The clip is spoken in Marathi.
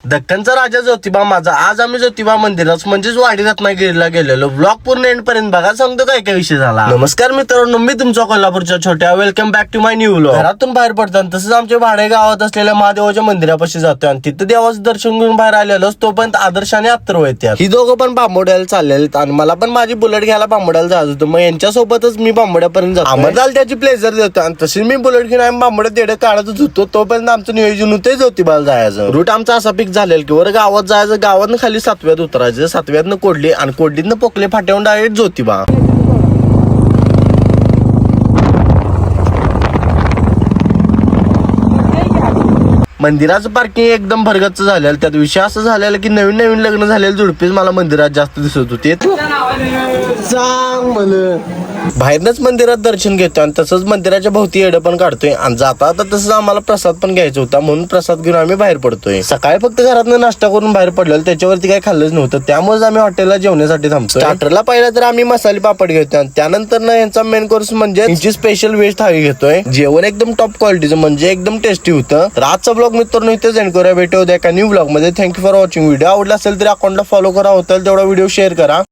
दख्खनचा राजा ज्योतिबा माझा. आज आम्ही ज्योतिबा मंदिरात म्हणजेच वाडी रत्नागिरीला गेलेलो. ब्लॉग पूर्ण एंड पर्यंत बघा, सांगतो काय काय विषय झाला. नमस्कार मित्रांनो, मी तुमचा कोल्हापूरच्या छोट्या. Welcome back to my new vlog. घरातून बाहेर पडताना तसंच आमच्या भाडे गावात असलेल्या महादेवाच्या मंदिरापाशी जातोय आणि तिथं देवाचं दर्शन घेऊन बाहेर आलेलो. तोपर्यंत आदर्श आणि अत्तर्व येतात. ही दोघं पण बांबोड्याला चाललेत आणि मला पण माझी बुलेट घ्यायला बांबोड्याला जायचं होतं. मग यांच्यासोबतच मी बांबोड्यापर्यंत जातो. आम्हाला त्याची प्लेजर देतो आणि तशी मी बुलेट घेऊन आम्ही बांबोड्यात देडे काढतच होतो. तोपर्यंत आमचं नियोजन होतं ज्योतिबाला जायचं. रूट आमचा असा पिक झालेला की वर गावात जायचं, गावातनं खाली सातव्यात उतरायचं, सातव्यातनं कोडली आणि कोडलीतनं पोकले फाट्यावून डायरेक्ट ज्योतिबा. मंदिराचं पार्किंग एकदम भरगच्च झालेलं. त्यात विषय असं झालेला की नवीन नवीन लग्न झालेले जोडपीच मला मंदिरात जास्त दिसत होते. सांग मला बाहेरनच मंदिरात दर्शन घेतोय आणि तसंच मंदिराच्या भोवती येडं पण काढतोय आणि जाता आता तसंच आम्हाला प्रसाद पण घ्यायचा होता म्हणून प्रसाद घेऊन आम्ही बाहेर पडतोय. सकाळी फक्त घरातनं नाश्ता करून बाहेर पडलेलो, त्याच्यावरती काही खाल्लंच नव्हतं. त्यामुळे आम्ही हॉटेलला जेवण्यासाठी थांबतो. स्टार्टरला पहिला तर आम्ही मसाले पापड घेतोय आणि त्यानंतर ना यांचा मेन कोर्स म्हणजे यांची स्पेशल व्हेज थाळी घेतोय. जेवण एकदम टॉप क्वालिटीचं म्हणजे एकदम टेस्टी होतं. तर आजचा ब्लॉग मित्रांनो इथेच एंड करूया. भेटू उद्या एका न्यू ब्लॉग मध्ये. Thank you for watching. व्हिडिओ आवडला असेल तर अकाउंटला फॉलो करा, होता तेवढा व्हिडिओ शेअर करा.